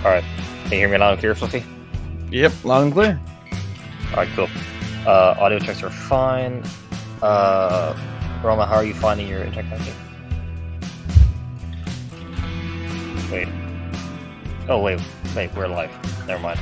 All right. Can you hear me loud and clear, Fluffy? Yep, loud and clear. All right, cool. Audio checks are fine. Roma, how are you finding your internet connection? Wait. Oh, wait, we're live. Never mind.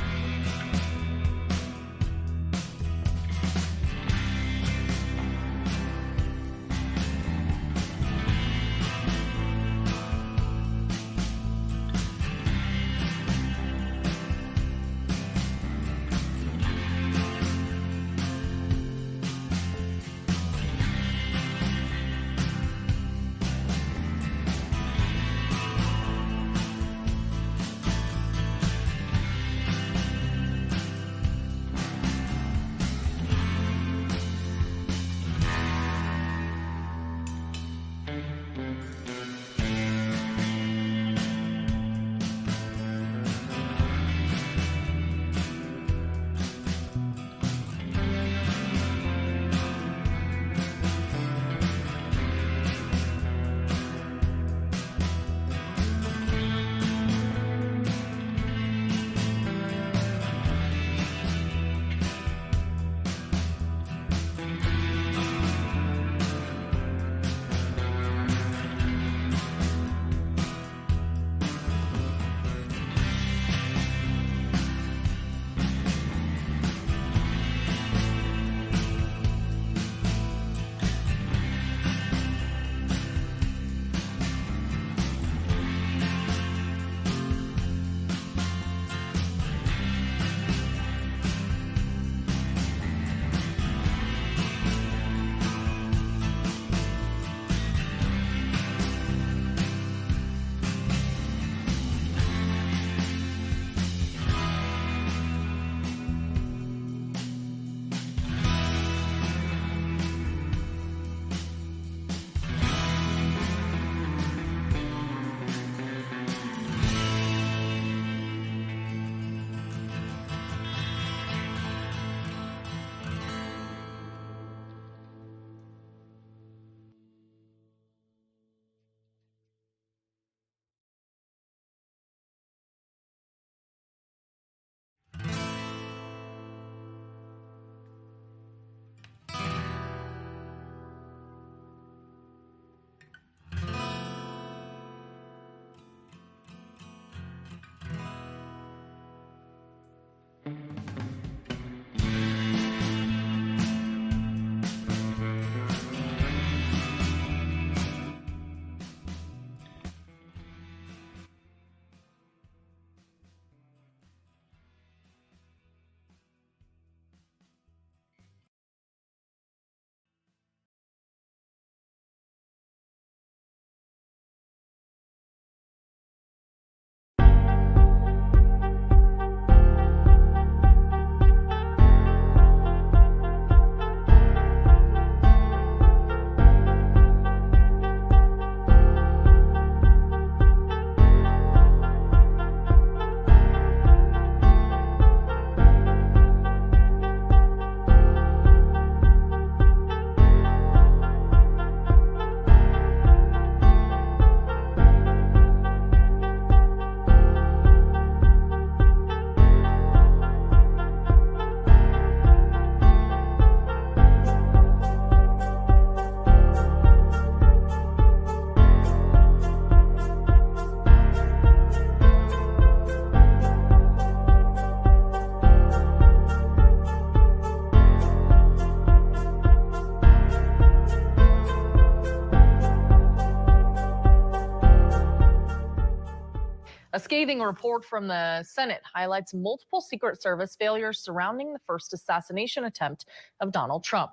A scathing report from the Senate highlights multiple Secret Service failures surrounding the first assassination attempt of Donald Trump.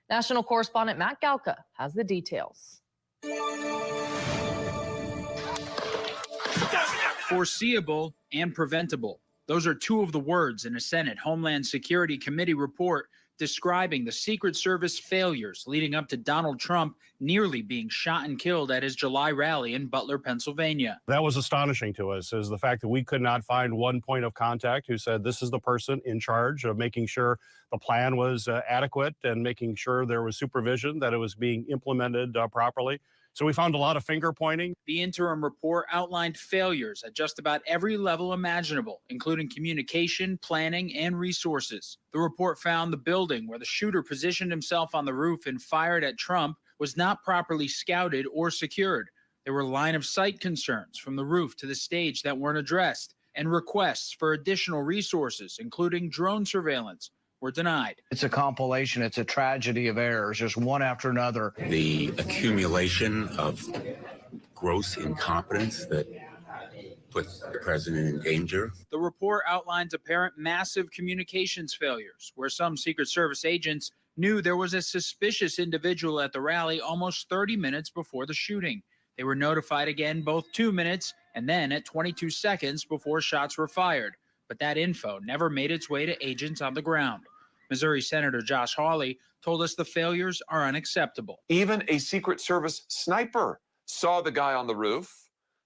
National correspondent Matt Galka has the details. Foreseeable and preventable. Those are two of the words in a Senate Homeland Security Committee report describing the Secret Service failures leading up to Donald Trump nearly being shot and killed at his July rally in Butler, Pennsylvania. That was astonishing to us, is the fact that we could not find one point of contact who said this is the person in charge of making sure the plan was adequate and making sure there was supervision, that it was being implemented properly. So we found a lot of finger pointing. The interim report outlined failures at just about every level imaginable, including communication, planning, and resources. The report found the building where the shooter positioned himself on the roof and fired at Trump was not properly scouted or secured. There were line-of-sight concerns from the roof to the stage that weren't addressed, and requests for additional resources, including drone surveillance, were denied. It's a compilation. It's a tragedy of errors, just one after another. The accumulation of gross incompetence that puts the president in danger. The report outlines apparent massive communications failures, where some Secret Service agents knew there was a suspicious individual at the rally almost 30 minutes before the shooting. They were notified again both 2 minutes and then at 22 seconds before shots were fired. But that info never made its way to agents on the ground. Missouri Senator Josh Hawley told us the failures are unacceptable. Even a Secret Service sniper saw the guy on the roof,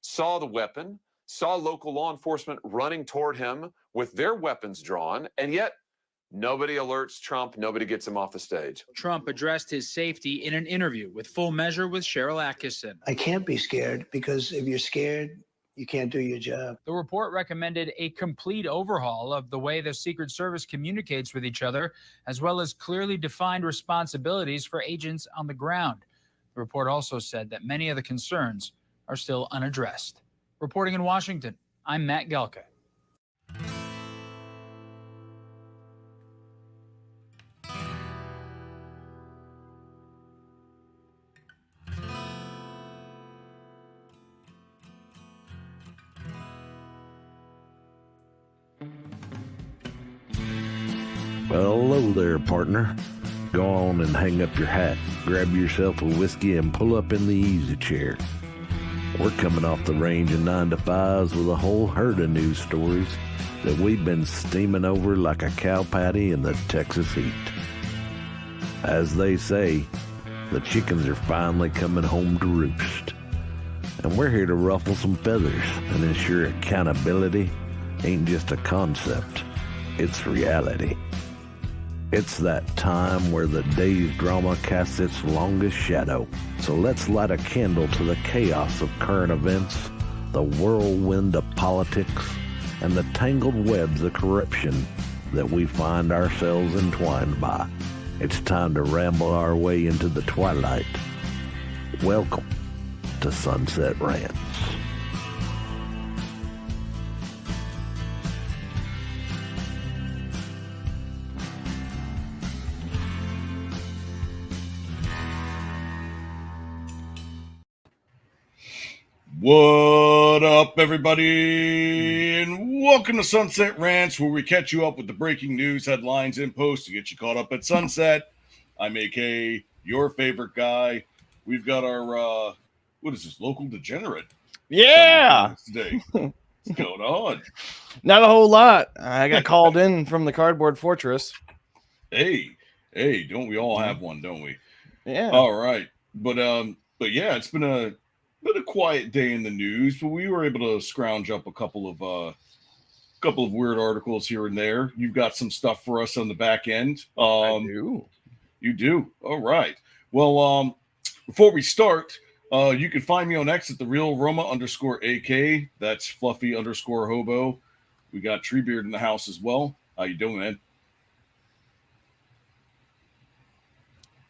saw the weapon, saw local law enforcement running toward him with their weapons drawn, and yet nobody alerts Trump, nobody gets him off the stage. Trump addressed his safety in an interview with Full Measure with Cheryl Atkinson. I can't be scared, because if you're scared, you can't do your job. The report recommended a complete overhaul of the way the Secret Service communicates with each other, as well as clearly defined responsibilities for agents on the ground. The report also said that many of the concerns are still unaddressed. Reporting in Washington, I'm Matt Gelka. Well, hello there, partner. Go on and hang up your hat, grab yourself a whiskey, and pull up in the easy chair. We're coming off the range of 9 to 5s with a whole herd of news stories that we've been steaming over like a cow patty in the Texas heat. As they say, the chickens are finally coming home to roost. And we're here to ruffle some feathers and ensure accountability ain't just a concept, it's reality. It's that time where the day's drama casts its longest shadow. So let's light a candle to the chaos of current events, the whirlwind of politics, and the tangled webs of corruption that we find ourselves entwined by. It's time to ramble our way into the twilight. Welcome to Sunset Rants. What up, everybody, and welcome to Sunset Rants, where we catch you up with the breaking news, headlines, and posts to get you caught up at sunset. I'm AK, your favorite guy. We've got our, what is this, local degenerate? Yeah! Today. What's going on? Not a whole lot. I got called in from the cardboard fortress. Hey, don't we all have one, don't we? Yeah. All right. But yeah, it's been a quiet day in the news, but we were able to scrounge up a couple of weird articles here and there. You've got some stuff for us on the back end. I do. You do? All right. Well, before we start, you can find me on X at @therealroma_AK. That's Fluffy_Hobo. We got Treebeard in the house as well. How you doing, man?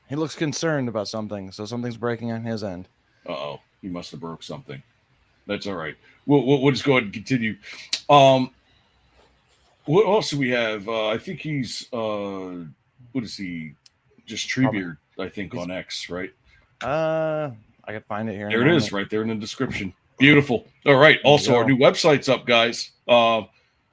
He looks concerned about something, so something's breaking on his end. Uh-oh. He must have broke something. That's all right. We'll just go ahead and continue. What else do we have? I think he's what is he? Just Treebeard, I think, on X, right? I can find it here. There it is, right there in the description. Beautiful. All right. Also, our new website's up, guys.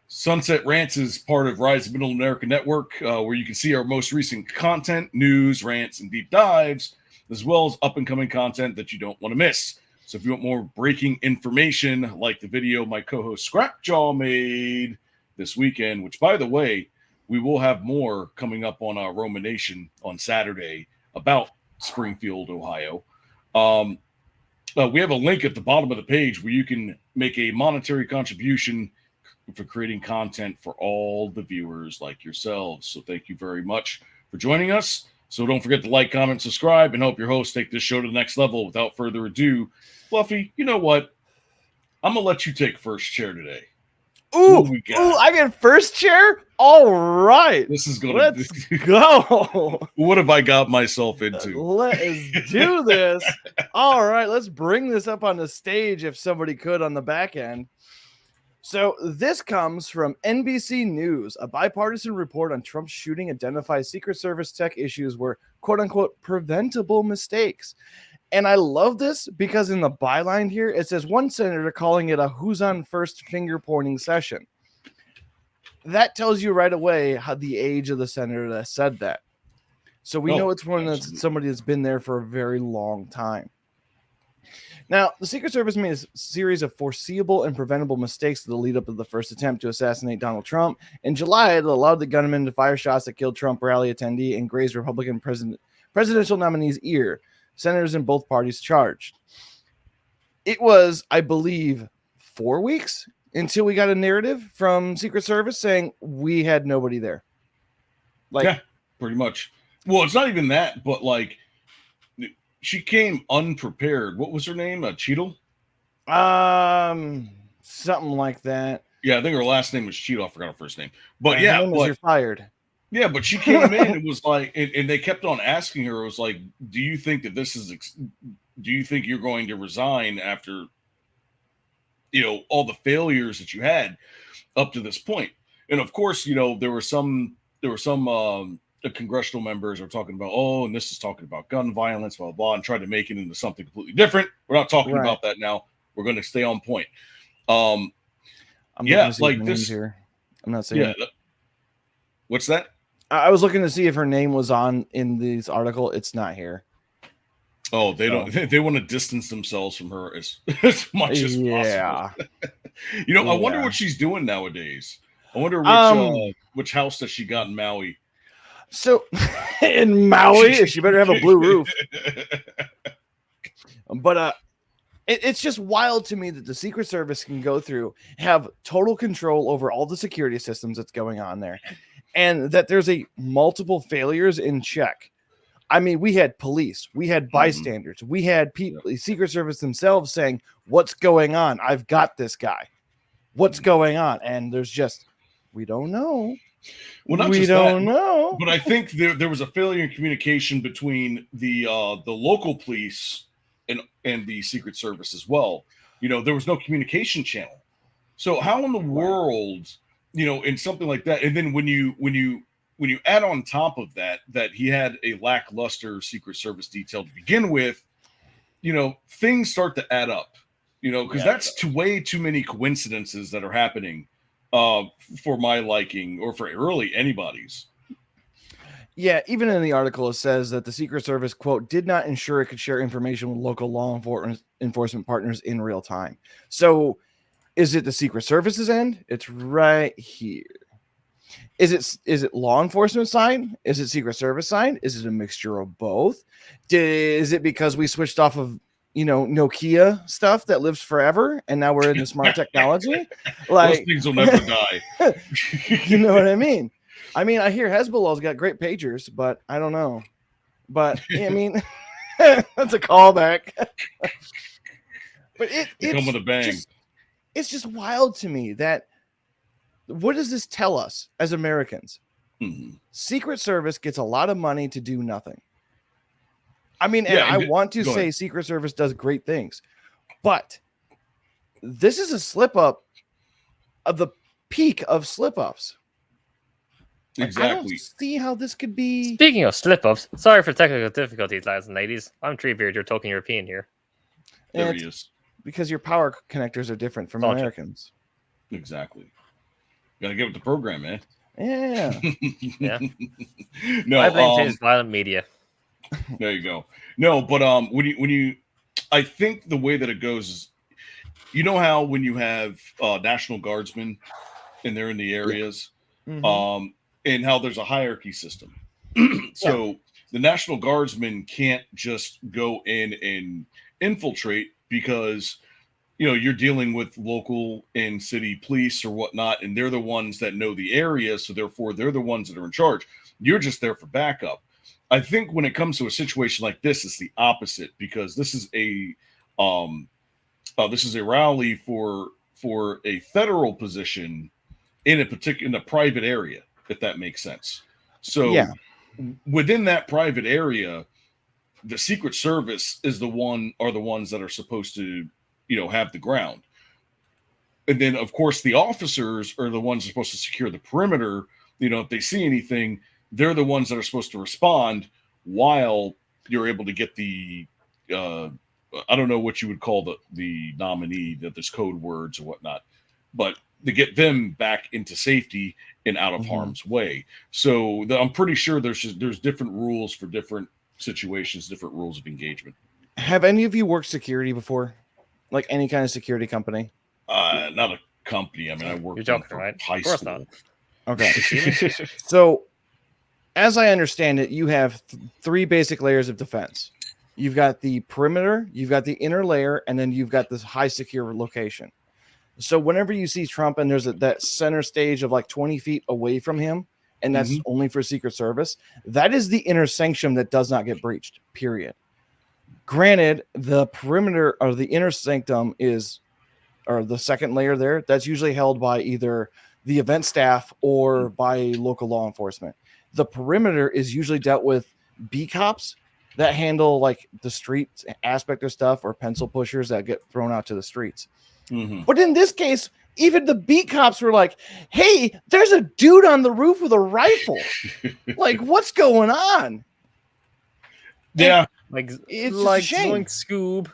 Sunset Rants is part of Rise of Middle America Network, where you can see our most recent content, news, rants, and deep dives, as well as up-and-coming content that you don't want to miss. So if you want more breaking information, like the video my co-host Scrapjaw made this weekend, which, by the way, we will have more coming up on our Roma Nation on Saturday about Springfield, Ohio. We have a link at the bottom of the page where you can make a monetary contribution for creating content for all the viewers like yourselves. So thank you very much for joining us. So don't forget to like, comment, subscribe, and help your host take this show to the next level. Without further ado, Fluffy, you know what? I'm going to let you take first chair today. Ooh, I get first chair? All right. This is going to... Let's go. What have I got myself into? Let's do this. All right, let's bring this up on the stage if somebody could on the back end. So this comes from NBC News. A bipartisan report on Trump's shooting identifies Secret Service tech issues were quote-unquote preventable mistakes. And I love this because in the byline here, it says one senator calling it a who's on first finger pointing session. That tells you right away how the age of the senator that said that. So we know it's somebody that's been there for a very long time. Now, the Secret Service made a series of foreseeable and preventable mistakes to the lead up to the first attempt to assassinate Donald Trump. In July, it allowed the gunman to fire shots that killed Trump rally attendee and grazed Republican presidential nominee's ear. Senators in both parties charged. It was, I believe, 4 weeks until we got a narrative from Secret Service saying we had nobody there. Yeah, pretty much. Well, it's not even that, but like she came unprepared. What was her name? Cheadle? Something like that. Yeah, I think her last name was Cheadle. I forgot her first name. But you're fired. Yeah, but she came in. It was like, and they kept on asking her. It was like, do you think that this is? Do you think you're going to resign after, all the failures that you had up to this point? And of course, there were some the congressional members are talking about, and this is talking about gun violence, blah, blah, blah, and tried to make it into something completely different. We're not talking about that now. We're going to stay on point. I'm like this here. I'm not saying. Yeah. What's that? I was looking to see if her name was in this article. It's not here. Oh, they don't. They want to distance themselves from her as much as possible. I wonder what she's doing nowadays. I wonder which house that she got in Maui. So in Maui, she better have a blue roof. But it's just wild to me that the Secret Service can go through, have total control over all the security systems that's going on there, and that there's multiple failures in check. I mean, we had police, we had bystanders, we had people, the Secret Service themselves saying, "What's going on? I've got this guy. What's going on?" And there's just, we don't know. Well, we don't know. But I think there was a failure in communication between the local police and the Secret Service as well. There was no communication channel. So how in the world, in something like that, and then when you add on top of that he had a lackluster Secret Service detail to begin with, things start to add up. Because that's way too many coincidences that are happening for my liking or for really anybody's. Yeah, even in the article, it says that the Secret Service, quote, did not ensure it could share information with local law enforcement partners in real time. So is it the Secret Service's end? It's right here. Is it law enforcement side? Is it Secret Service side? Is it a mixture of both? Is it because we switched off of Nokia stuff that lives forever, and now we're in the smart technology? Like, those things will never die. You know what I mean? I hear Hezbollah's got great pagers, but I don't know. But I mean, that's a callback. But they come with a bang. It's just wild to me that. What does this tell us as Americans? Secret Service gets a lot of money to do nothing. I want to say Secret Service does great things, but this is a slip up of the peak of slip ups. Exactly. I don't see how this could be. Speaking of slip ups, sorry for technical difficulties, lads and ladies. I'm Treebeard. You're talking European here. There he is. Because your power connectors are different from Americans. Exactly. Gotta get with the program, man. Yeah. Yeah. No, I blame his violent media. There you go. No, but when you, I think the way that it goes is, how when you have National Guardsmen and they're in the areas, and how there's a hierarchy system. So the National Guardsmen can't just go in and infiltrate because you're dealing with local and city police or whatnot, and they're the ones that know the area, so therefore they're the ones that are in charge. You're just there for backup. I think when it comes to a situation like this, it's the opposite, because this is a rally for a federal position in a private area, if that makes sense. So Yeah. within that private area, the Secret Service are the ones that are supposed to, have the ground. And then, of course, the officers are the ones supposed to secure the perimeter. If they see anything, they're the ones that are supposed to respond while you're able to get the, I don't know what you would call the nominee, that there's code words or whatnot, but to get them back into safety and out of harm's way. So I'm pretty sure there's different rules for different situations, different rules of engagement. Have any of you worked security before? Like any kind of security company? Not a company. I mean, I worked You're joking, for right? high Of course school. not. Okay. So, as I understand it, you have three basic layers of defense. You've got the perimeter, you've got the inner layer, and then you've got this high secure location. So whenever you see Trump and there's that center stage of like 20 feet away from him, and that's only for Secret Service, that is the inner sanctum that does not get breached, period. Granted, the perimeter or the inner sanctum or the second layer there, that's usually held by either the event staff or by local law enforcement. The perimeter is usually dealt with B cops that handle like the street aspect of stuff, or pencil pushers that get thrown out to the streets. But in this case, even the B cops were like, hey, there's a dude on the roof with a rifle. Like, what's going on? Yeah. Like, It's like just a shame. Zoink Scoob.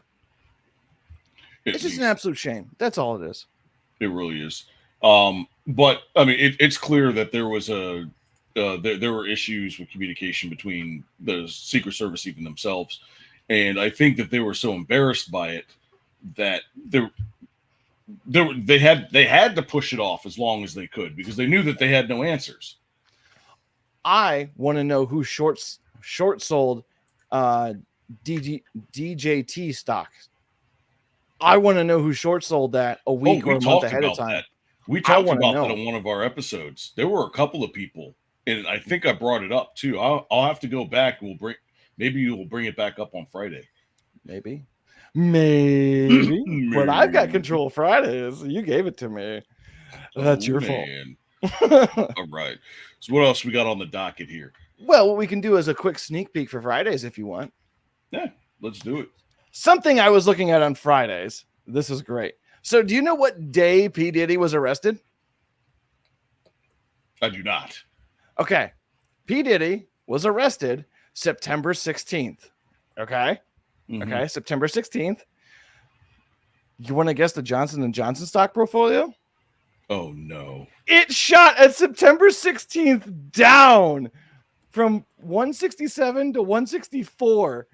It's just an absolute shame. That's all it is. It really is. But I mean, it's clear that there was there were issues with communication between the Secret Service even themselves, and I think that they were so embarrassed by it that they had to push it off as long as they could, because they knew that they had no answers. I want to know who short sold DJT stocks. I want to know who short sold that a week or a month ahead of time. That. We talked about that on one of our episodes. There were a couple of people, and I think I brought it up too. I'll have to go back. Maybe you will bring it back up on Friday. Maybe. But I've got control Fridays. You gave it to me. That's your fault. All right. So what else we got on the docket here? Well, what we can do is a quick sneak peek for Fridays if you want. Yeah, let's do it. Something I was looking at on Fridays. This is great. So do you know what day P. Diddy was arrested? I do not. Okay. P. Diddy was arrested September 16th. Okay. Okay. September 16th. You want to guess the Johnson & Johnson stock portfolio? Oh, no. It shot at September 16th down from 167 to 164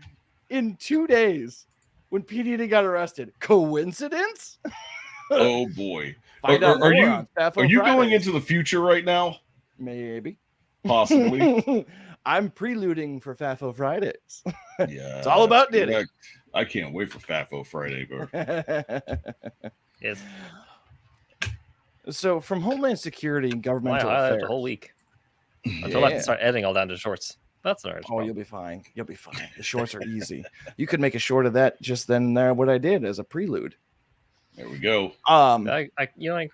in 2 days when P. Diddy got arrested. Coincidence? Oh, boy. Are you going into the future right now? Maybe. Possibly. I'm preluding for FAFO Fridays. Yeah. It's all about Diddy. Correct. I can't wait for FAFO Friday, bro. Yes. So, from Homeland Security and Governmental Affairs. The whole week. Until I can start editing all down to shorts. That's all right. Oh, you'll be fine. You'll be fine. The shorts are easy. You could make a short of that just then and there, what I did as a prelude. There we go. I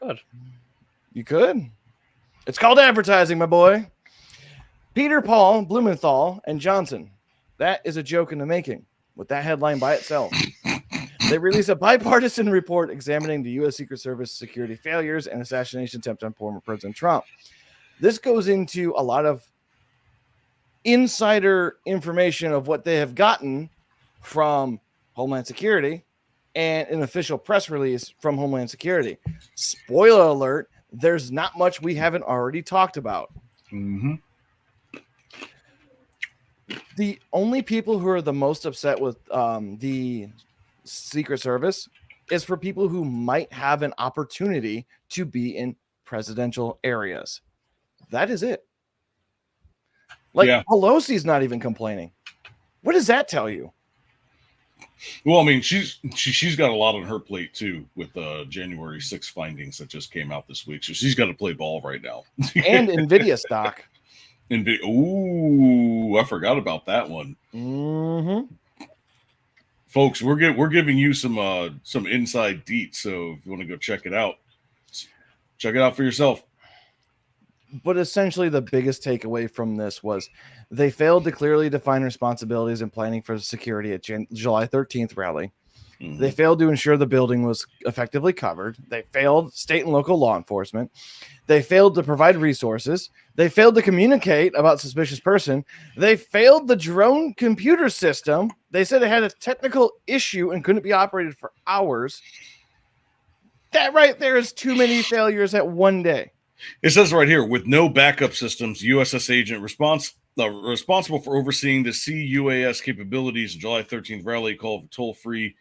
could. You could. It's called advertising, my boy. Peter, Paul, Blumenthal, and Johnson. That is a joke in the making with that headline by itself. They released a bipartisan report examining the U.S. Secret Service security failures and assassination attempt on former President Trump. This goes into a lot of insider information of what they have gotten from Homeland Security and an official press release from Homeland Security. Spoiler alert, there's not much we haven't already talked about. The only people who are the most upset with the Secret Service is for people who might have an opportunity to be in presidential areas. That is it. Pelosi's not even complaining. What does that tell you? Well, I mean, she's got a lot on her plate too with January 6th findings that just came out this week. So she's got to play ball right now. And NVIDIA stock. Ooh, I forgot about that one. Mm-hmm. Folks, we're giving you some inside deets, so if you want to go check it out for yourself. But essentially, the biggest takeaway from this was they failed to clearly define responsibilities in planning for security at July 13th rally. Mhm. They failed to ensure the building was effectively covered. They failed state and local law enforcement. They failed to provide resources. They failed to communicate about suspicious person. They failed the drone computer system. They said it had a technical issue and couldn't be operated for hours. That right there is too many failures at one day. It says right here, with no backup systems, USS agent responsible for overseeing the CUAS capabilities in July 13th rally called toll-free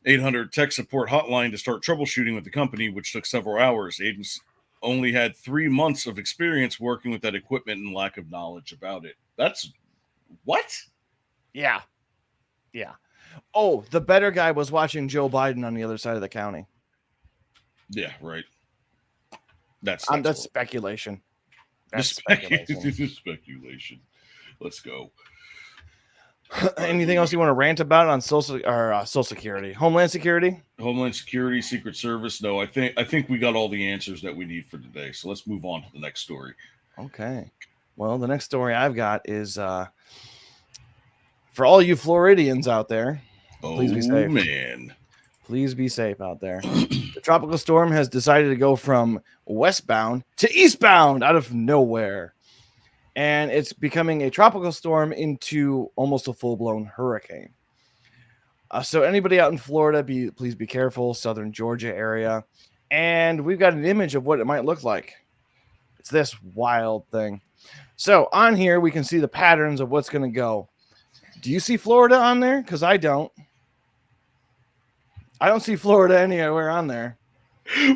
800 tech support hotline to start troubleshooting with the company, which took several hours. Agents only had 3 months of experience working with that equipment and lack of knowledge about it. That's what? Yeah. Oh, the better guy was watching Joe Biden on the other side of the county. Yeah, right. That's speculation. That's speculation. Let's go. Anything else you want to rant about on Social Security, Homeland Security, Secret Service? No, I think we got all the answers that we need for today. So let's move on to the next story. Okay. Well, the next story I've got is for all you Floridians out there. Please be safe. Man. Please be safe out there. The tropical storm has decided to go from westbound to eastbound out of nowhere. And it's becoming a tropical storm into almost a full-blown hurricane. So anybody out in Florida, please be careful, southern Georgia area. And we've got an image of what it might look like. It's this wild thing. So on here, we can see the patterns of what's going to go. Do you see Florida on there? Because I don't. I don't see Florida anywhere on there.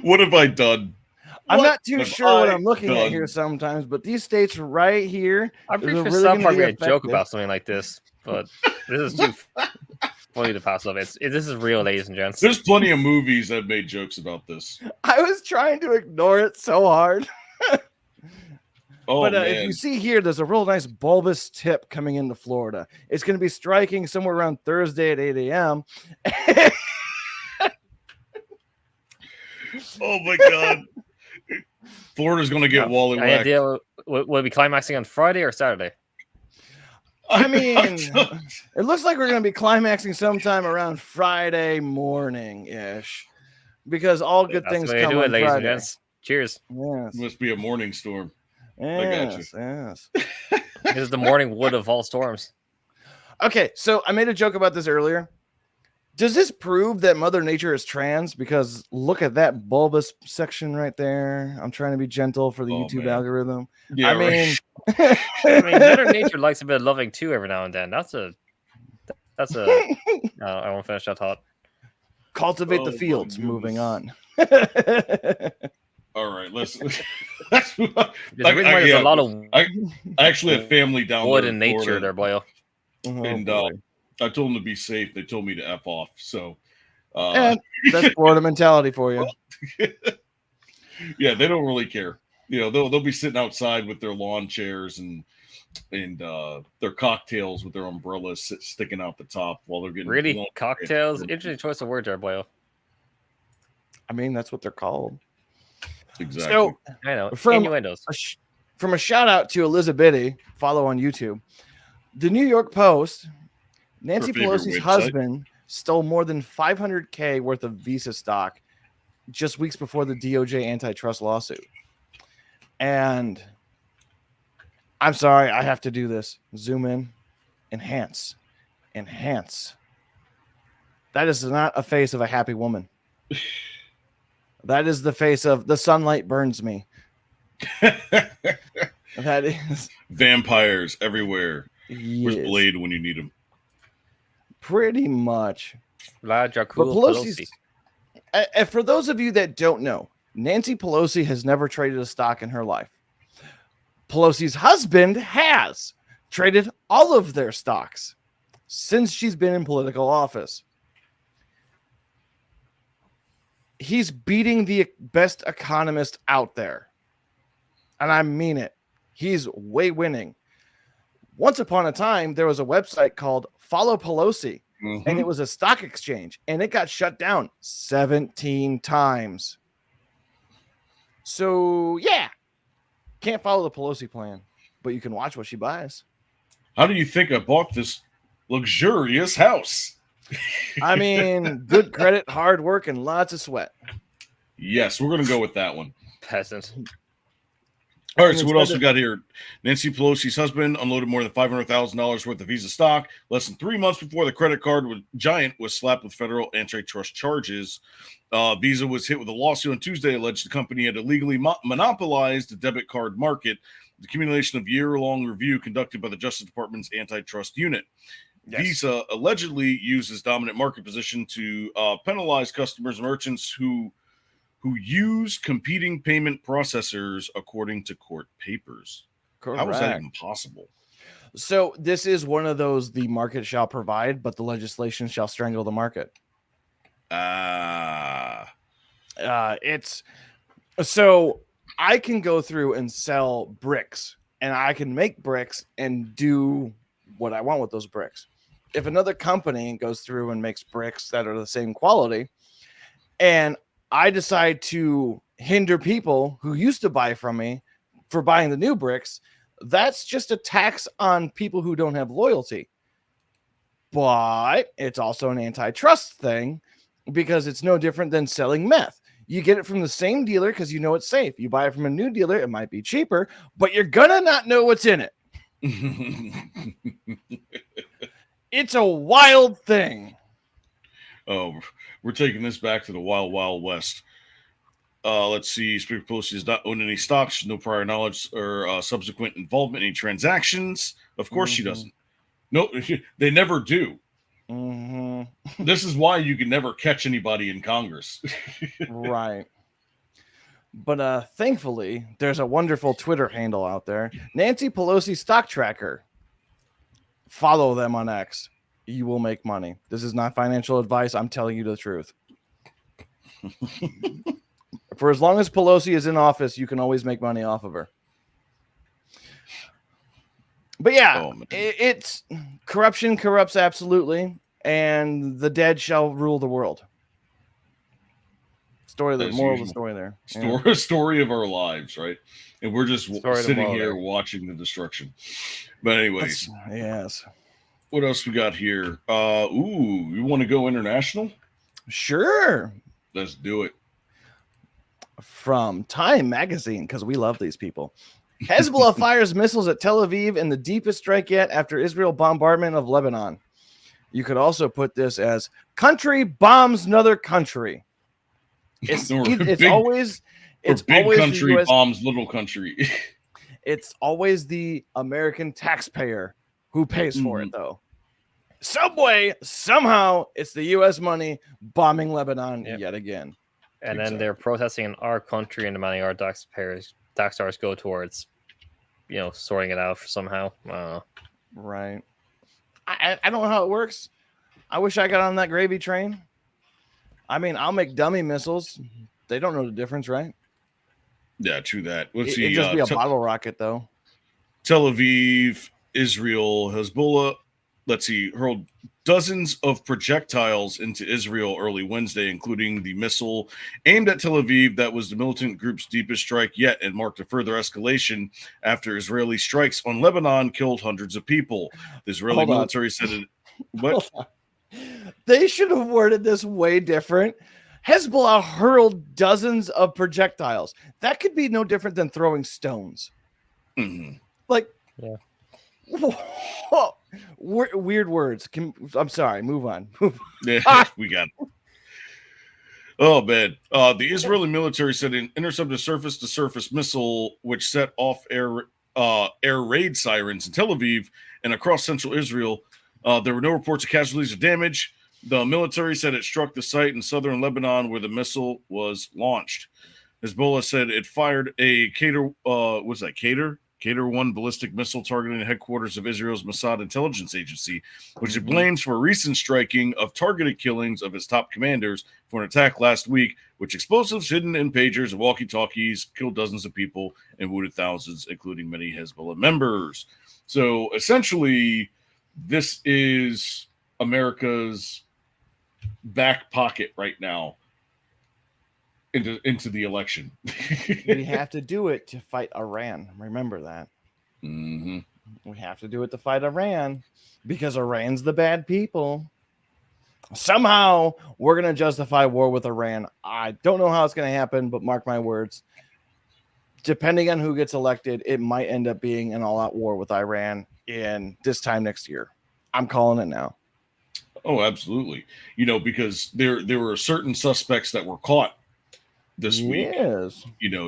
What have I done? I'm not too sure what I'm looking at here sometimes, but these states right here. I'm pretty sure some part made a joke about something like this, but this is too funny to pass up. This is real, ladies and gents. There's plenty of movies that made jokes about this. I was trying to ignore it so hard. But if you see here, there's a real nice bulbous tip coming into Florida. It's going to be striking somewhere around Thursday at 8 a.m. Oh my God. Florida's going to get Wally Any idea will it be climaxing on Friday or Saturday? I mean, it looks like we're going to be climaxing sometime around Friday morning-ish, because all good things come on ladies Friday. And gents. Cheers. Yes. It must be a morning storm. Yes, I got you. Yes. This is the morning wood of all storms. Okay, so I made a joke about this earlier. Does this prove that Mother Nature is trans? Because look at that bulbous section right there. I'm trying to be gentle for the YouTube algorithm. Yeah, I mean, I mean, Mother Nature likes a bit of loving too every now and then. That's a. I won't finish that thought. Cultivate the fields. Moving on. All right, listen. There's a lot of. I actually have family down wood there in nature, there, boy. And I told them to be safe. They told me to F off. So that's Florida mentality for you. Yeah, they don't really care. You know, they'll be sitting outside with their lawn chairs and their cocktails with their umbrellas sticking out the top while they're getting really cocktails. Interesting choice of words there, boy. I mean, that's what they're called. Exactly. So I know. Innuendos. From a shout out to Elizabeth, follow on YouTube. The New York Post. Nancy Pelosi's husband stole more than $500K worth of Visa stock just weeks before the DOJ antitrust lawsuit. And I'm sorry, I have to do this. Zoom in, enhance. That is not a face of a happy woman. That is the face of the sunlight burns me. That is vampires everywhere. Yes. Where's Blade when you need him? Pretty much. But Pelosi. And for those of you that don't know, Nancy Pelosi has never traded a stock in her life. Pelosi's husband has traded all of their stocks since she's been in political office. He's beating the best economist out there. And I mean it. He's way winning. Once upon a time, there was a website called Follow Pelosi, and it was a stock exchange, and it got shut down 17 times. So, yeah, can't follow the Pelosi plan, but you can watch what she buys. How do you think I bought this luxurious house? I mean, good credit, hard work, and lots of sweat. Yes, we're going to go with that one. Peasant. All right, so what else we got here? Nancy Pelosi's husband unloaded more than $500,000 worth of Visa stock less than 3 months before the credit card giant was slapped with federal antitrust charges. Visa was hit with a lawsuit on Tuesday, alleged the company had illegally monopolized the debit card market. The accumulation of year-long review conducted by the Justice Department's antitrust unit. Yes. Visa allegedly uses dominant market position to penalize customers and merchants who use competing payment processors, according to court papers. Correct. How is that even possible? So this is one of those, the market shall provide, but the legislation shall strangle the market. It's so I can go through and sell bricks, and I can make bricks and do what I want with those bricks. If another company goes through and makes bricks that are the same quality, and I decide to hinder people who used to buy from me for buying the new bricks, that's just a tax on people who don't have loyalty. But it's also an antitrust thing because it's no different than selling meth. You get it from the same dealer because you know it's safe. You buy it from a new dealer, it might be cheaper, but you're gonna not know what's in it. It's a wild thing. Oh, we're taking this back to the wild, wild west. Let's see. Speaker Pelosi does not own any stocks, no prior knowledge or subsequent involvement in any transactions. Of course she doesn't. No, they never do. This is why you can never catch anybody in Congress. Right. But thankfully, there's a wonderful Twitter handle out there. Nancy Pelosi Stock Tracker. Follow them on X. You will make money. This is not financial advice. I'm telling you the truth. For as long as Pelosi is in office, you can always make money off of her. But yeah, it's corruption corrupts absolutely, and the dead shall rule the world. The moral of the story there. Story of our lives, right? And we're just sitting here watching the destruction. But anyways, yes. What else we got here? You want to go international? Sure. Let's do it. From Time Magazine, because we love these people. Hezbollah fires missiles at Tel Aviv in the deepest strike yet after Israel bombardment of Lebanon. You could also put this as country bombs another country. It's always country bombs little country. It's always the American taxpayer who pays for it, though. Some way, somehow, it's the U.S. money bombing Lebanon yet again. And then they're protesting in our country, and the money our tax dollars go towards, sorting it out somehow. Right. I don't know how it works. I wish I got on that gravy train. I mean, I'll make dummy missiles. They don't know the difference, right? Yeah, true that. Let's see. It'd just be a bottle rocket, though. Tel Aviv, Israel, Hezbollah. Let's see, hurled dozens of projectiles into Israel early Wednesday, including the missile aimed at Tel Aviv that was the militant group's deepest strike yet and marked a further escalation after Israeli strikes on Lebanon killed hundreds of people. The Israeli military said it. What? They should have worded this way different. Hezbollah hurled dozens of projectiles. That could be no different than throwing stones. Like, yeah. Weird words. I'm sorry. Move on. Yeah, we got it. Oh, man. The Israeli military said it intercepted a surface-to-surface missile which set off air raid sirens in Tel Aviv and across central Israel. There were no reports of casualties or damage. The military said it struck the site in southern Lebanon where the missile was launched. Hezbollah said it fired a Kater Qatar 1 ballistic missile targeting the headquarters of Israel's Mossad intelligence agency, which it blames for a recent striking of targeted killings of its top commanders for an attack last week, which explosives hidden in pagers and walkie-talkies killed dozens of people and wounded thousands, including many Hezbollah members. So essentially, this is America's back pocket right now into the election. We have to do it to fight Iran. Remember that. Mm-hmm. We have to do it to fight Iran because Iran's the bad people. Somehow we're going to justify war with Iran. I don't know how it's going to happen, but mark my words. Depending on who gets elected, it might end up being an all-out war with Iran in this time next year. I'm calling it now. Oh, absolutely. Because there were certain suspects that were caught this week,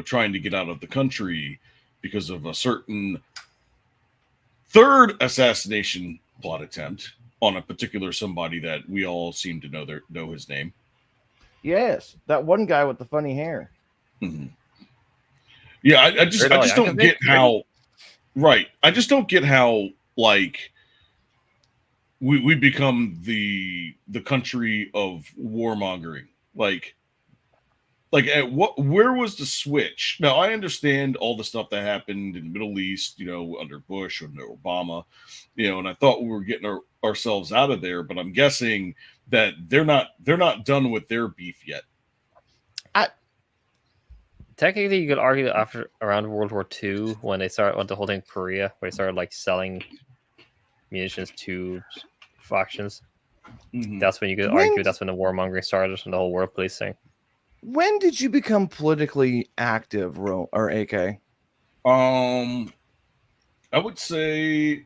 trying to get out of the country because of a certain third assassination plot attempt on a particular somebody that we all seem to know his name. Yes, that one guy with the funny hair. Mm-hmm. Yeah, I just don't get how. Right, I just don't get how we become the country of warmongering. Where was the switch? Now, I understand all the stuff that happened in the Middle East, under Bush, under Obama, and I thought we were getting ourselves out of there, but I'm guessing that they're not done with their beef yet. Technically, you could argue that around World War II, when they went the whole thing in Korea, where they started selling munitions to factions, that's when you could argue that's when the warmongering started and the whole world police thing. When did you become politically active, or AK? I would say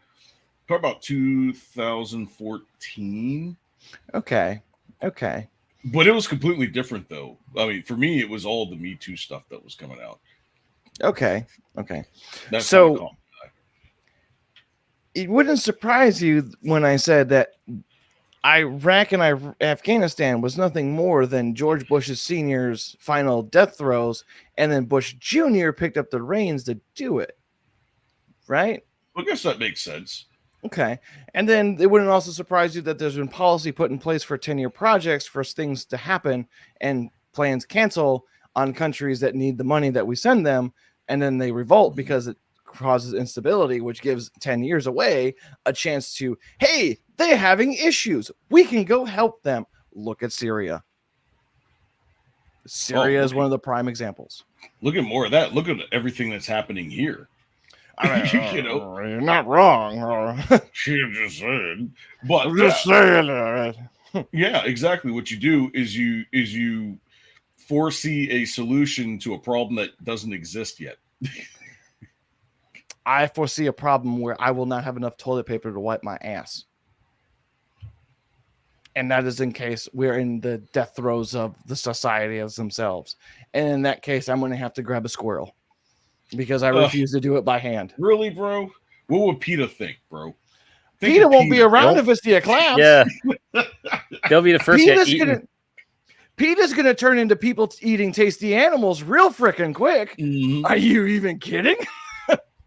probably about 2014. Okay. But it was completely different, though. I mean, for me, it was all the Me Too stuff that was coming out. Okay. That's so it wouldn't surprise you when I said that Iraq and Afghanistan was nothing more than George Bush Sr.'s final death throes, and then Bush Jr. picked up the reins to do it. Right? I guess that makes sense. Okay. And then it wouldn't also surprise you that there's been policy put in place for 10-year projects for things to happen and plans cancel on countries that need the money that we send them, and then they revolt because it causes instability, which gives 10 years away a chance to, hey, they're having issues. We can go help them. Look at Syria. Syria is one of the prime examples. Look at more of that. Look at everything that's happening here. You're not wrong. She just said, but I'm just saying that. Yeah, exactly. What you do is you foresee a solution to a problem that doesn't exist yet. I foresee a problem where I will not have enough toilet paper to wipe my ass. And that is in case we're in the death throes of the society as themselves. And in that case, I'm going to have to grab a squirrel because I refuse to do it by hand. Really, bro? What would PETA think, bro? PETA won't be around if it's the eclipse. Yeah. They'll be the first to get eaten. PETA's going to turn into people eating tasty animals real freaking quick. Mm-hmm. Are you even kidding?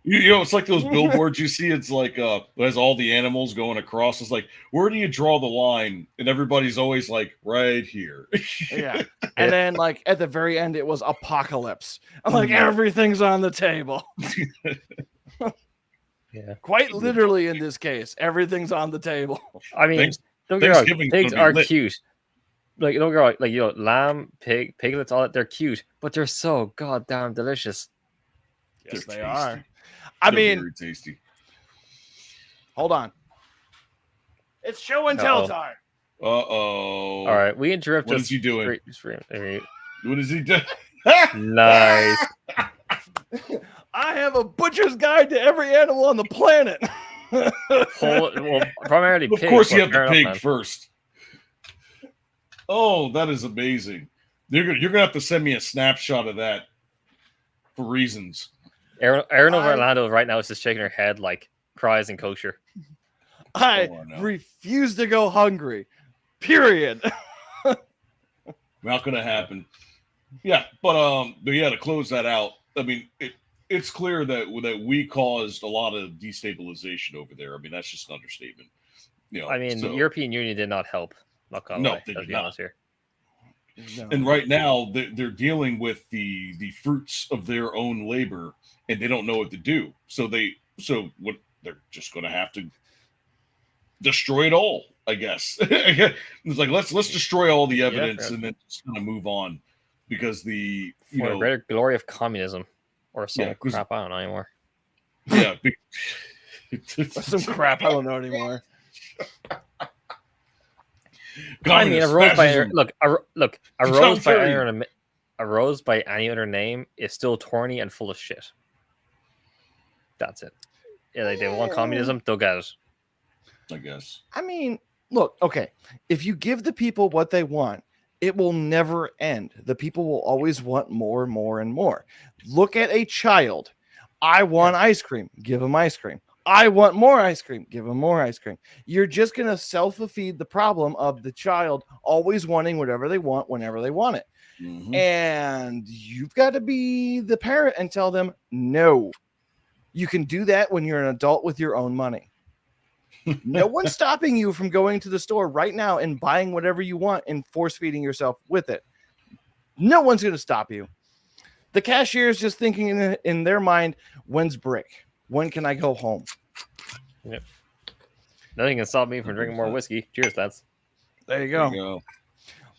It's like those billboards you see. It's like it has all the animals going across. It's like, where do you draw the line? And everybody's always like, right here. Yeah. And then at the very end, it was apocalypse. I'm like, everything's on the table. Yeah. Quite literally in this case, everything's on the table. I mean, don't get me wrong, pigs are cute. Don't get me wrong, lamb, piglets, all that, they're cute, but they're so goddamn delicious. Yes, they tasty. are. They're very tasty. Hold on. It's show and tell time. Uh-oh. All right, we interrupt. What is he doing? What is he doing? Nice. I have a butcher's guide to every animal on the planet. Primarily pig. Of course, you have the pig first. Oh, that is amazing. You're gonna have to send me a snapshot of that for reasons. Erin over Orlando right now is just shaking her head like cries and kosher. I refuse to go hungry. Period. Not gonna happen. Yeah, but to close that out, I mean, it's clear that we caused a lot of destabilization over there. I mean, that's just an understatement. I mean, the European Union did not help. Not gonna lie. Let's be honest here. No. And right now they're dealing with the fruits of their own labor, and they don't know what to do. So they're just going to have to destroy it all, I guess. It's like let's destroy all the evidence and then just kind of move on, because the greater glory of communism or some crap I don't know anymore. Yeah, some crap I don't know anymore. I mean, a rose by any other name is still thorny and full of shit. That's it. Yeah, like they want communism, they'll get it. I guess. I mean, look, okay. If you give the people what they want, it will never end. The people will always want more, more, and more. Look at a child. I want ice cream. Give them ice cream. I want more ice cream. Give them more ice cream. You're just going to self-feed the problem of the child always wanting whatever they want whenever they want it. Mm-hmm. And you've got to be the parent and tell them, no. You can do that when you're an adult with your own money. No one's stopping you from going to the store right now and buying whatever you want and force-feeding yourself with it. No one's going to stop you. The cashier is just thinking in their mind, when's break? When can I go home? Yep. Nothing can stop me from drinking more whiskey. Cheers, lads. There you go.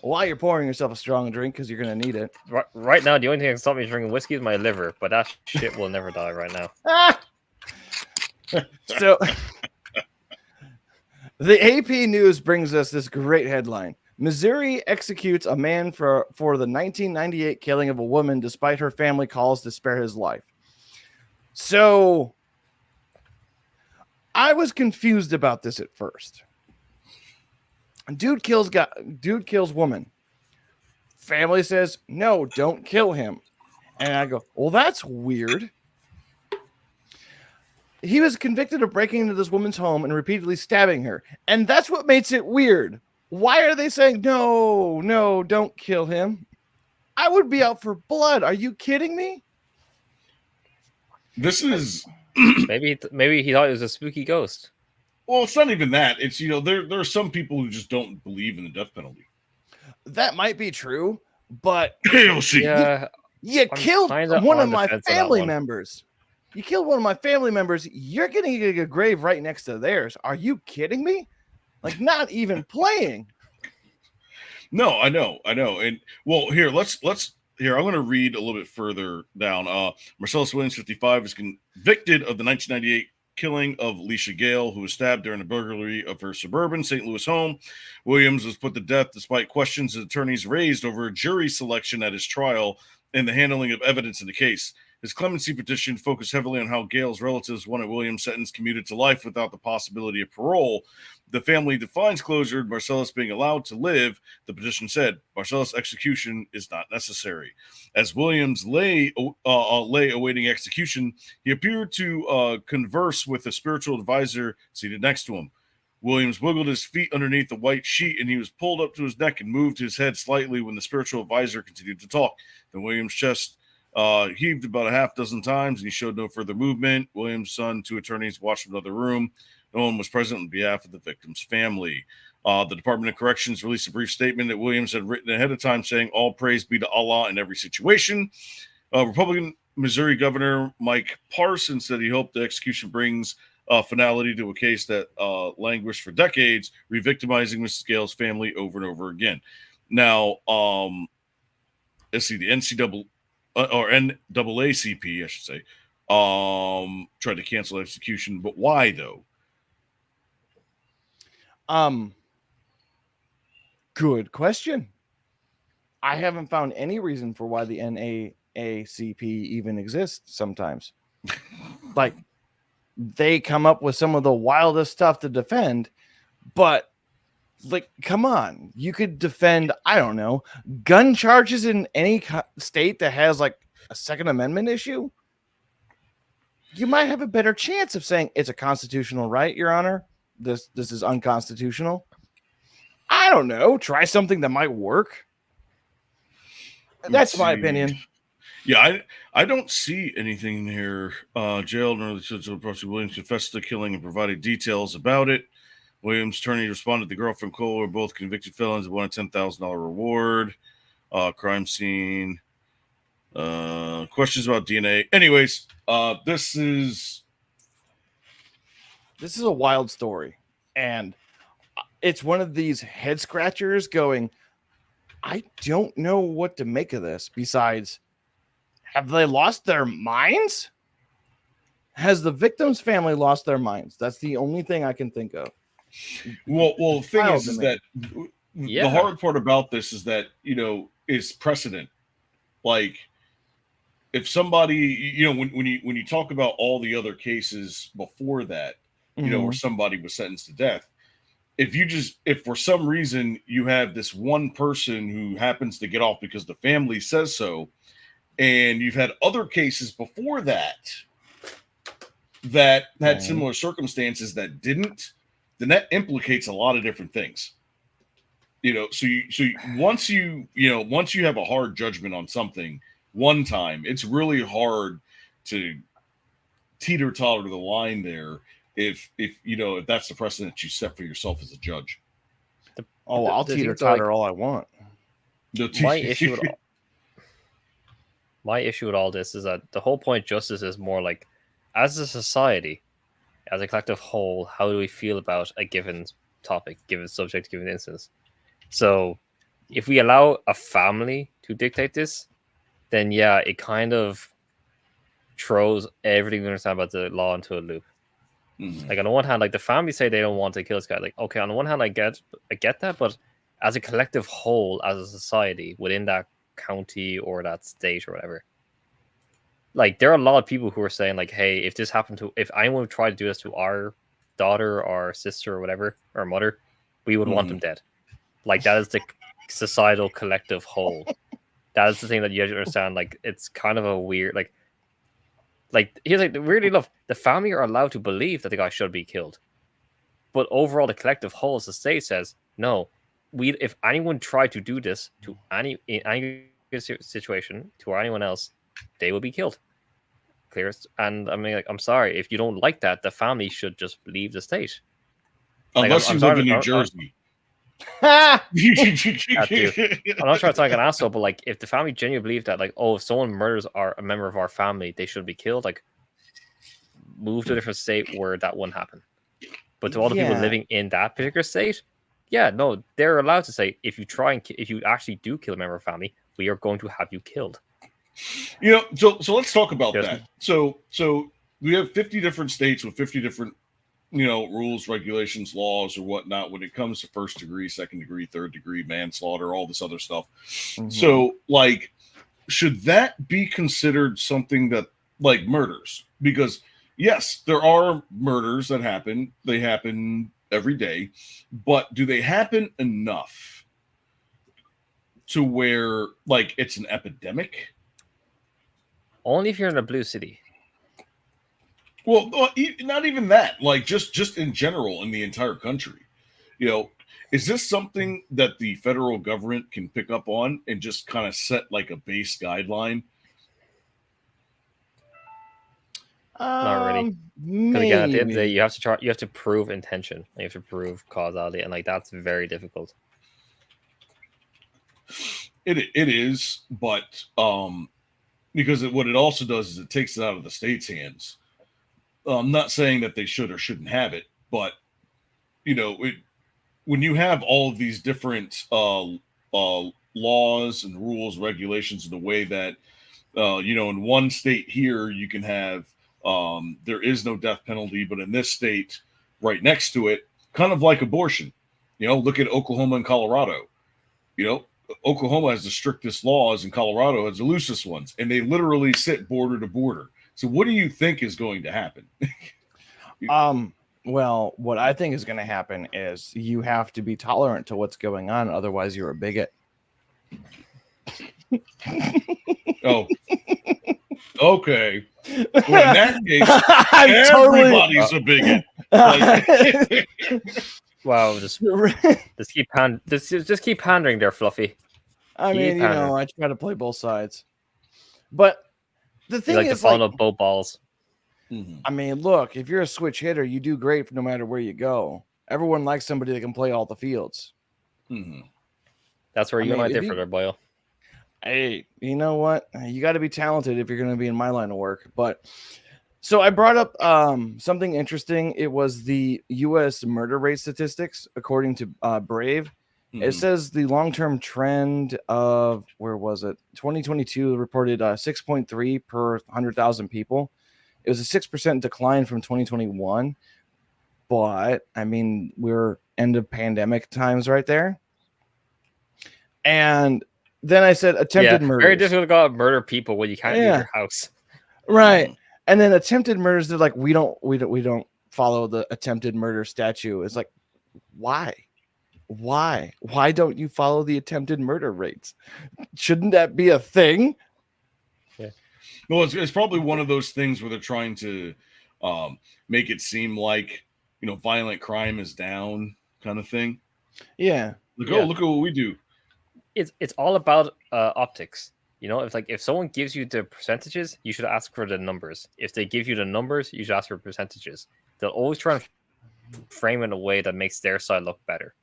While you're pouring yourself a strong drink, because you're going to need it. Right now, the only thing that can stop me from drinking whiskey is my liver, but that shit will never die right now. So, the AP News brings us this great headline. Missouri executes a man for the 1998 killing of a woman despite her family calls to spare his life. So, I was confused about this at first. Dude kills woman. Family says, no, don't kill him. And I go, well, that's weird. He was convicted of breaking into this woman's home and repeatedly stabbing her. And that's what makes it weird. Why are they saying, no, don't kill him? I would be out for blood. Are you kidding me? This is maybe he thought it was a spooky ghost. Well, it's not even that. It's there are some people who just don't believe in the death penalty. That might be true, but yeah, you killed one of my family members. You killed one of my family members. You're getting a grave right next to theirs. Are you kidding me? Like, not even playing. No, I know. And well, here, let's here. I'm going to read a little bit further down. Marcellus Williams, 55, is convicted of the 1998 killing of Alicia Gale, who was stabbed during a burglary of her suburban St. Louis home. Williams was put to death despite questions his attorneys raised over a jury selection at his trial and the handling of evidence in the case. His clemency petition focused heavily on how Gale's relatives wanted Williams' sentence commuted to life without the possibility of parole. The family defines closure, Marcellus being allowed to live. The petition said Marcellus' execution is not necessary. As Williams lay awaiting execution, he appeared to converse with a spiritual advisor seated next to him. Williams wiggled his feet underneath the white sheet, and he was pulled up to his neck and moved his head slightly when the spiritual advisor continued to talk. Then Williams' chest heaved about a half dozen times, and he showed no further movement. Williams' son, two attorneys, watched from another room. No one was present on behalf of the victim's family. The Department of Corrections released a brief statement that Williams had written ahead of time saying, "All praise be to Allah in every situation." Republican Missouri Governor Mike Parson said he hoped the execution brings finality to a case that languished for decades, re-victimizing Mrs. Gale's family over and over again. Now, let's see, the NAACP, I should say, tried to cancel execution, but why though? Good question. I haven't found any reason for why the NAACP even exists sometimes. Like, they come up with some of the wildest stuff to defend, but like, come on, you could defend, I don't know, gun charges in any state that has like a Second Amendment issue. You might have a better chance of saying it's a constitutional right, Your Honor. This is unconstitutional. I don't know. Try something that might work. That's my opinion. Yeah, I don't see anything here. Jailed or Williams confessed to the killing and provided details about it. Williams' attorney responded the girlfriend and Cole were both convicted felons and won a $10,000 reward. Crime scene. Questions about DNA. Anyways, this is a wild story, and it's one of these head scratchers going, I don't know what to make of this. Besides, have they lost their minds? Has the victim's family lost their minds? That's the only thing I can think of. Well, the thing is me. that the hard part about this is that, is precedent. Like, if somebody, when you talk about all the other cases before that, where somebody was sentenced to death, if for some reason you have this one person who happens to get off because the family says so, and you've had other cases before that had similar circumstances that didn't, then that implicates a lot of different things. So once you have a hard judgment on something one time, it's really hard to teeter-totter the line there if that's the precedent you set for yourself as a judge. I'll teeter-totter all I want. My issue with all this is that the whole point of justice is more like, as a society, as a collective whole, how do we feel about a given topic, given subject, given instance? So if we allow a family to dictate this, then yeah, it kind of throws everything we understand about the law into a loop. Like, on the one hand, like, the family say they don't want to kill this guy. Like, okay, on the one hand, I get that, but as a collective whole, as a society within that county or that state or whatever, like, there are a lot of people who are saying, like, hey, if anyone tried to do this to our daughter or sister or whatever, or mother, we would want them dead. Like, that is the societal collective whole. That is the thing that you have to understand. Like, it's kind of a weird, here's like, weirdly enough, the family are allowed to believe that the guy should be killed, but overall, the collective whole as the state says, no, if anyone tried to do this to in any situation to anyone else, they will be killed. Clearest. And I mean, like, I'm sorry, if you don't like that, the family should just leave the state. Unless you live in New Jersey. I'm not trying to sound like an asshole, but like, if the family genuinely believe that, like, oh, if someone murders a member of our family, they should be killed, like, move to a different state where that wouldn't happen. But to all the people living in that particular state, yeah, no, they're allowed to say, if you actually do kill a member of a family, we are going to have you killed. So let's talk about that. So we have 50 different states with 50 different rules, regulations, laws, or whatnot when it comes to first degree, second degree, third degree, manslaughter, all this other stuff. So, like, should that be considered something that, like, murders? Because yes, there are murders that happen. They happen every day, but do they happen enough to where, like, it's an epidemic? Only if you're in a blue city. Well, not even that. Like, just in general in the entire country. Is this something that the federal government can pick up on and just kind of set like a base guideline? Not really. Because again, at the end of the day, you have to prove intention. You have to prove causality, and like, that's very difficult. It is, but because what it also does is it takes it out of the state's hands. I'm not saying that they should or shouldn't have it, but when you have all of these different laws and rules, regulations, in the way that in one state here you can have there is no death penalty, but in this state right next to it, kind of like abortion, look at Oklahoma and Colorado. Oklahoma has the strictest laws and Colorado has the loosest ones, and they literally sit border to border. So what do you think is going to happen? Well, what I think is going to happen is you have to be tolerant to what's going on. Otherwise, you're a bigot. Oh, okay. Well, in that case, everybody's a bigot. Wow, just keep pandering there, Fluffy. I mean, I try to play both sides. But the You thing like to is, follow up both balls. I mean, look, if you're a switch hitter, you do great no matter where you go. Everyone likes somebody that can play all the fields. That's where I you mean, and I if differ, there, Boyle. Hey, you know what? You got to be talented if you're going to be in my line of work. But so I brought up something interesting. It was the U.S. murder rate statistics, according to Brave. It says the long-term trend of, where was it? 2022 reported 6.3 per 100,000 people. It was a 6% decline from 2021. But, I mean, we're end of pandemic times right there. And then I said attempted murders. Very difficult to go out and murder people when you can't leave your house. Right. And then attempted murders, they're like, we don't follow the attempted murder statute. It's like, why? Why don't you follow the attempted murder rates? Shouldn't that be a thing? Yeah. Well, it's probably one of those things where they're trying to make it seem like, violent crime is down kind of thing. Yeah. Like, oh, look at what we do. It's all about optics. If someone gives you the percentages, you should ask for the numbers. If they give you the numbers, you should ask for percentages. They'll always try and frame it in a way that makes their side look better,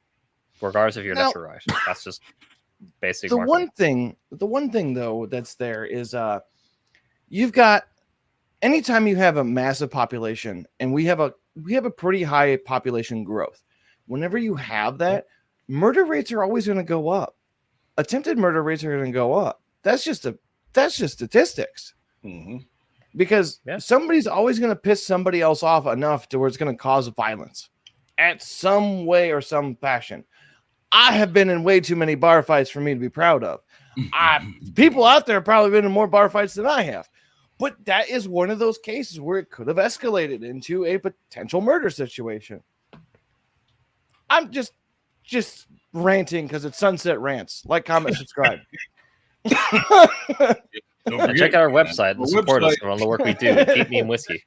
regardless if you're left or right. That's just basic. The one thing though that's there is you've got, anytime you have a massive population, and we have a pretty high population growth. Whenever you have that, murder rates are always going to go up. Attempted murder rates are going to go up. That's just statistics. Because somebody's always going to piss somebody else off enough to where it's going to cause violence at some way or some fashion. I have been in way too many bar fights for me to be proud of. People out there have probably been in more bar fights than I have. But that is one of those cases where it could have escalated into a potential murder situation. I'm just ranting because it's Sunset Rants. Like, comment, subscribe. Check out our website and support us on the work we do. Keep me in whiskey.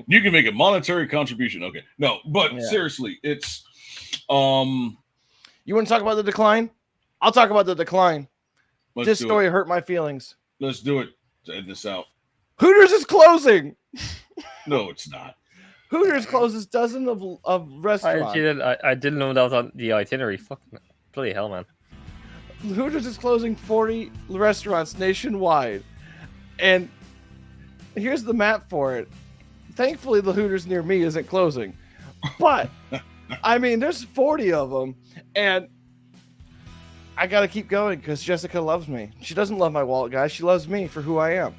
You can make a monetary contribution. Okay. No, but seriously, it's you want to talk about the decline? I'll talk about the decline. This story hurt my feelings. Let's do it to end this out. Hooters is closing. No, it's not. Hooters closes dozens of restaurants. I didn't know that was on the itinerary. Fucking bloody hell, man. Hooters is closing 40 restaurants nationwide. And here's the map for it. Thankfully, the Hooters near me isn't closing. But, I mean, there's 40 of them. And I got to keep going because Jessica loves me. She doesn't love my wallet, guys. She loves me for who I am.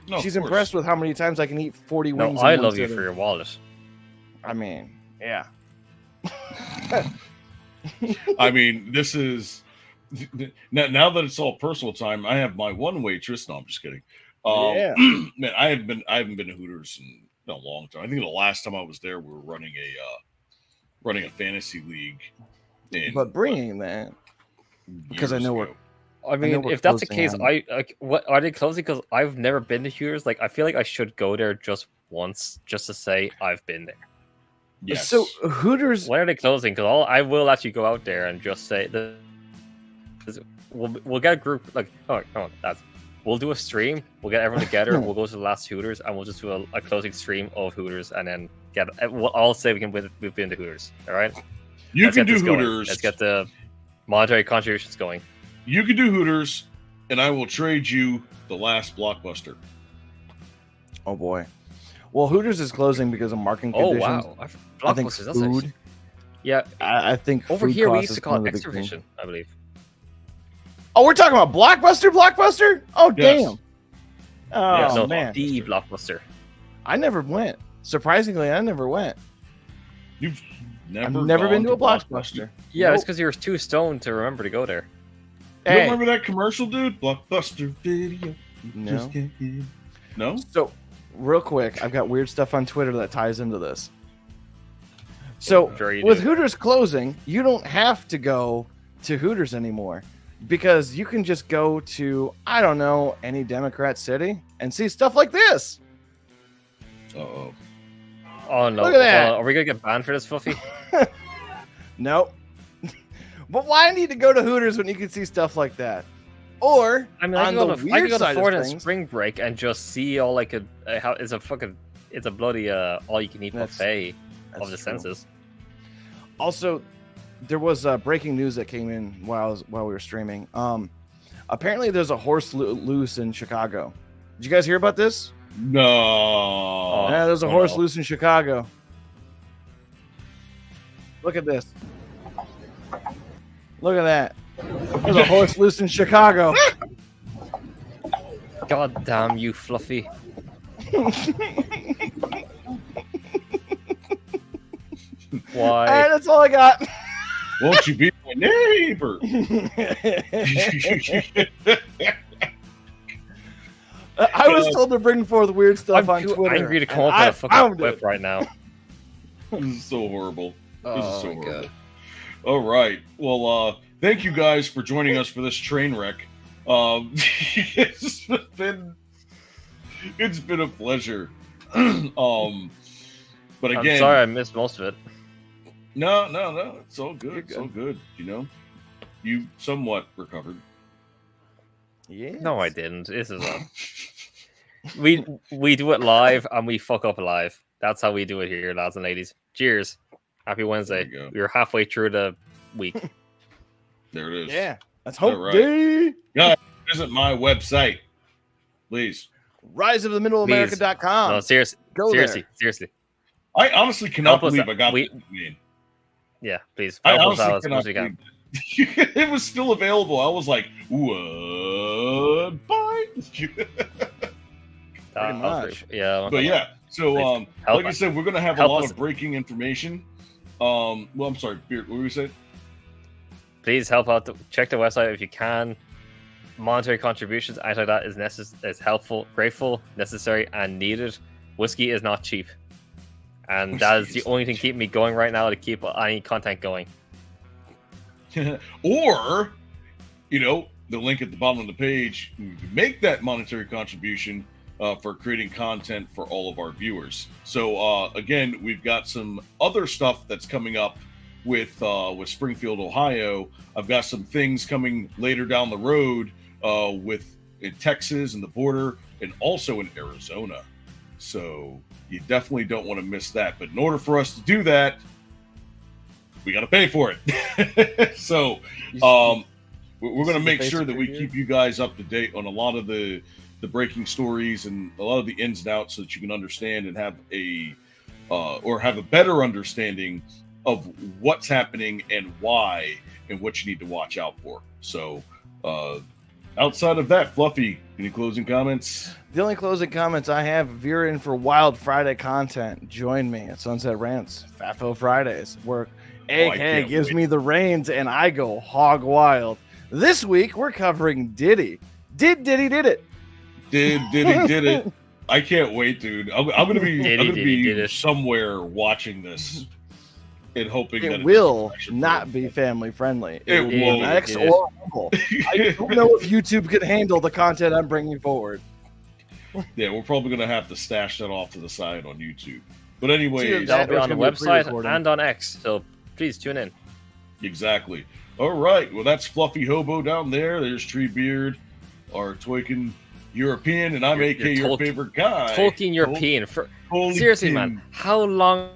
No, she's impressed with how many times I can eat 40 wings. I love you for your wallet. I mean, yeah. I mean, this is now that it's all personal time. I have my one waitress. No, I'm just kidding. Man, I haven't been to Hooters in a long time. I think the last time I was there, we were running a fantasy league. But bringing that, because I know we're. I mean, if that's the case, what are they closing? Because I've never been to Hooters. Like, I feel like I should go there just once, just to say I've been there. Yes. So Hooters, when are they closing? Because I will actually go out there and just say we'll get a group like we'll do a stream. We'll get everyone together. We'll go to the last Hooters and we'll just do a closing stream of Hooters and then we'll all say we've been to Hooters. All right. Let's can do Hooters. Let's get the monetary contributions going. You can do Hooters, and I will trade you the last Blockbuster. Oh boy. Well, Hooters is closing because of marketing conditions. Oh wow. I think food. Yeah, I think over food here we costs used to is call one it of the big Extra things. Vision, I believe. Oh, we're talking about Blockbuster? Oh, Yes. damn. Oh, man. The Blockbuster. I never went. Surprisingly, I never went. You've I've never been to a Blockbuster. Yeah, Nope. it's because you were too stoned to remember to go there. You Hey. don't remember that commercial, dude? Blockbuster video. No. No? So, real quick, I've got weird stuff on Twitter that ties into this. So, Sure you with do. Hooters closing, you don't have to go to Hooters anymore because you can just go to, I don't know, any Democrat city and see stuff like this. Uh-oh. Oh no! Look at that. Are we gonna get banned for this, Fluffy? Nope. But why need to go to Hooters when you can see stuff like that? Or I mean, I on can the go to, I can weird go to side Florida of in things, spring break and just see all like how it's a fucking it's a bloody all you can eat That's- buffet that's of the true. senses. Also, there was breaking news that came in while we were streaming. Apparently, there's a horse loose in Chicago. Did you guys hear about this? No. Yeah, there's a Oh, horse no. loose in Chicago. Look at this. Look at that. There's a horse loose in Chicago. God damn you, Fluffy! Why? All right, that's all I got. Won't you be my neighbor? I was told to bring forth weird stuff I'm on too Twitter. angry to come and up I with a fucking found whip it. right now. This is so horrible. This is so Oh, horrible. God. All right. Well, thank you guys for joining us for this train wreck. It's been a pleasure. But again, I'm sorry I missed most of it. no, it's all good. You're It's all good. good. You know, you somewhat recovered. Yeah. No, I didn't. This is a we do it live and we fuck up live. That's how we do it here, lads and ladies. Cheers. Happy Wednesday. There you go. We're halfway through the week. There it is. Yeah. That's All Hope right. Day. Guys, visit my website, please. Riseofthemiddleamerica.com. No, seriously. Go Seriously. I honestly cannot Help us believe out. I got We- that domain. Yeah, please. I Help us honestly out as much cannot as you can. believe that. It was still available. I was like, what? Bye. That was much. pretty- yeah. But yeah, so Please help like I us. said, we're gonna have a Help lot us. of breaking information. Well, I'm sorry, Beard, what were you saying? Please help out. Check the website if you can. Monetary contributions, anything like that is helpful, grateful, necessary, and needed. Whiskey is not cheap, and that is Whiskey the is only not thing cheap. keeping me going right now to keep any content going. Or, you know, the link at the bottom of the page, you can make that monetary contribution for creating content for all of our viewers. So again, we've got some other stuff that's coming up with Springfield, Ohio. I've got some things coming later down the road with in Texas and the border, and also in Arizona. So you definitely don't want to miss that. But in order for us to do that, we got to pay for it. So we're going to make sure that we keep you guys up to date on a lot of the breaking stories and a lot of the ins and outs, so that you can understand and have a better understanding of what's happening and why and what you need to watch out for. So outside of that, Fluffy, any closing comments? The only closing comments I have, if you're in for Wild Friday content, join me at Sunset Rants, FAFO Fridays, where AK can't gives wait. me the reins and I go hog wild. This week, we're covering Diddy. Did it. Did it. I can't wait, dude. I'm gonna be Did it. somewhere watching this and hoping that It will it's actually not real. be family friendly. It will be won't. X It is. or Rumble. I don't know if YouTube can handle the content I'm bringing forward. Yeah, we're probably gonna have to stash that off to the side on YouTube. But anyways, That That'll be was on the gonna be a website pre-recording. and on X. So please tune in. exactly. All right. Well, that's Fluffy Hobo down there. There's Treebeard, our Toykin European, and I'm You're- AK, you're your Tol- favorite guy. Tolkien European. Holy Seriously, king. man. How long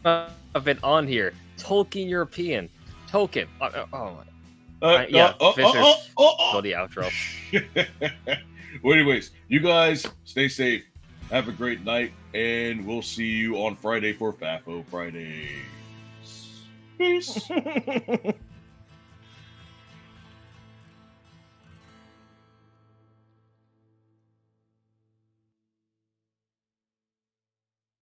I've been on here? Tolkien European. Tolkien. Oh my. Yeah, Fisher's bloody outro. Well, anyways, you guys stay safe. Have a great night, and we'll see you on Friday for FAFO Fridays. Peace.